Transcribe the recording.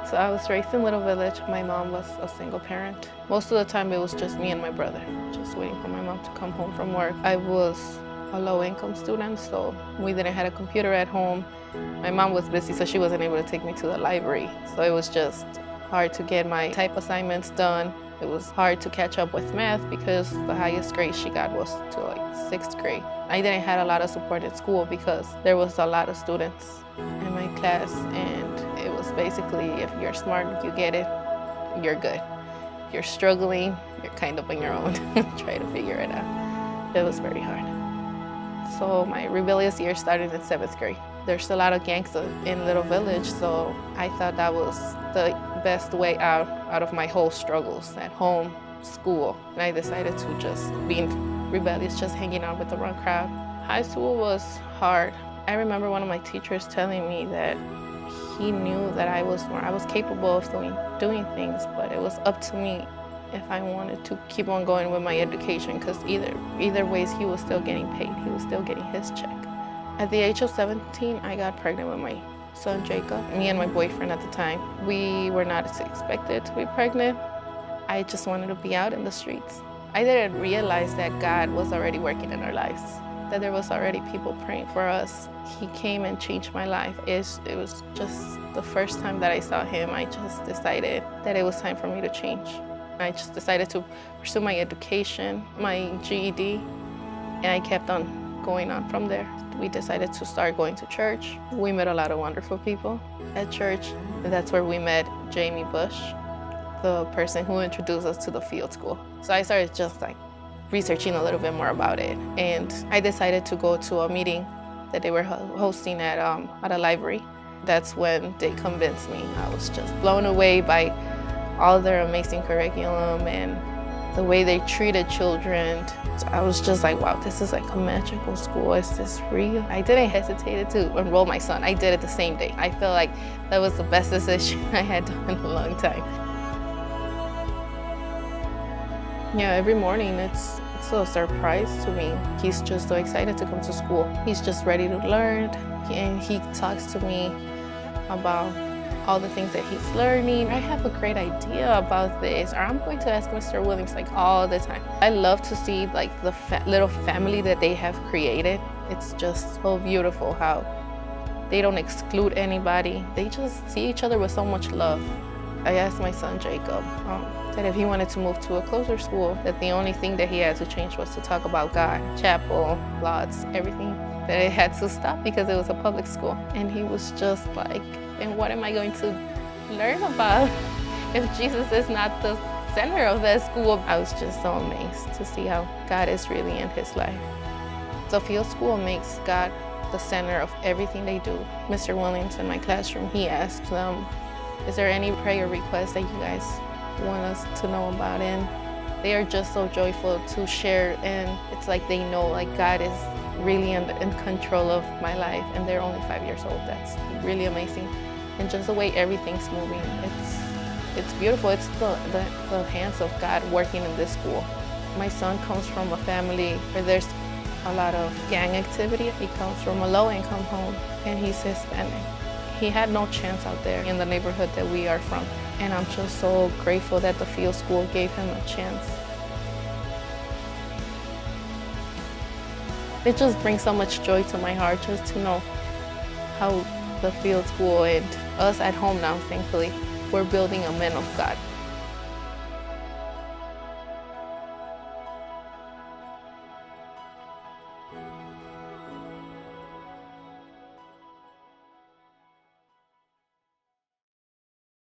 So I was raised in Little Village. My mom was a single parent. Most of the time it was just me and my brother, just waiting for my mom to come home from work. I was a low-income student, so we didn't have a computer at home. My mom was busy, so she wasn't able to take me to the library. So it was just hard to get my type assignments done. It was hard to catch up with math because the highest grade she got was to like 6th grade. I didn't have a lot of support at school because there was a lot of students in my class, and it was basically if you're smart, you get it, you're good. If you're struggling, you're kind of on your own. Try to figure it out. It was very hard. So my rebellious year started in 7th grade. There's a lot of gangs in Little Village, so I thought that was the best way out of my whole struggles at home, school. And I decided to just be rebellious, just hanging out with the wrong crowd. High school was hard. I remember one of my teachers telling me that he knew that I was capable of doing things, but it was up to me if I wanted to keep on going with my education, because either ways he was still getting paid. He was still getting his check. At the age of 17, I got pregnant with my son, Jacob. Me and my boyfriend at the time, we were not expected to be pregnant. I just wanted to be out in the streets. I didn't realize that God was already working in our lives, that there was already people praying for us. He came and changed my life. It was just the first time that I saw him, I just decided that it was time for me to change. I just decided to pursue my education, my GED, and I kept on going on from there. We decided to start going to church. We met a lot of wonderful people at church. And that's where we met Jamie Bush, the person who introduced us to the field school. So I started just like researching a little bit more about it. And I decided to go to a meeting that they were hosting at a library. That's when they convinced me. I was just blown away by all their amazing curriculum and the way they treated children. So I was just like, wow, this is like a magical school. Is this real? I didn't hesitate to enroll my son. I did it the same day. I feel like that was the best decision I had done in a long time. Yeah, every morning it's a surprise to me. He's just so excited to come to school. He's just ready to learn, and he talks to me about all the things that he's learning. I have a great idea about this, or I'm going to ask Mr. Williams like all the time. I love to see like the little family that they have created. It's just so beautiful how they don't exclude anybody. They just see each other with so much love. I asked my son Jacob that if he wanted to move to a closer school, that the only thing that he had to change was to talk about God, chapel, lots, everything. That it had to stop because it was a public school. And he was just like, and what am I going to learn about if Jesus is not the center of that school? I was just so amazed to see how God is really in his life. The field school makes God the center of everything they do. Mr. Williams in my classroom, he asked them, is there any prayer requests that you guys want us to know about? And they are just so joyful to share, and it's like they know like God is really in control of my life, and they're only 5 years old. That's really amazing. And just the way everything's moving, it's beautiful. It's the hands of God working in this school. My son comes from a family where there's a lot of gang activity. He comes from a low-income home, and he's Hispanic. He had no chance out there in the neighborhood that we are from. And I'm just so grateful that the field school gave him a chance. It just brings so much joy to my heart just to know how the field school and us at home now, thankfully, we're building a man of God.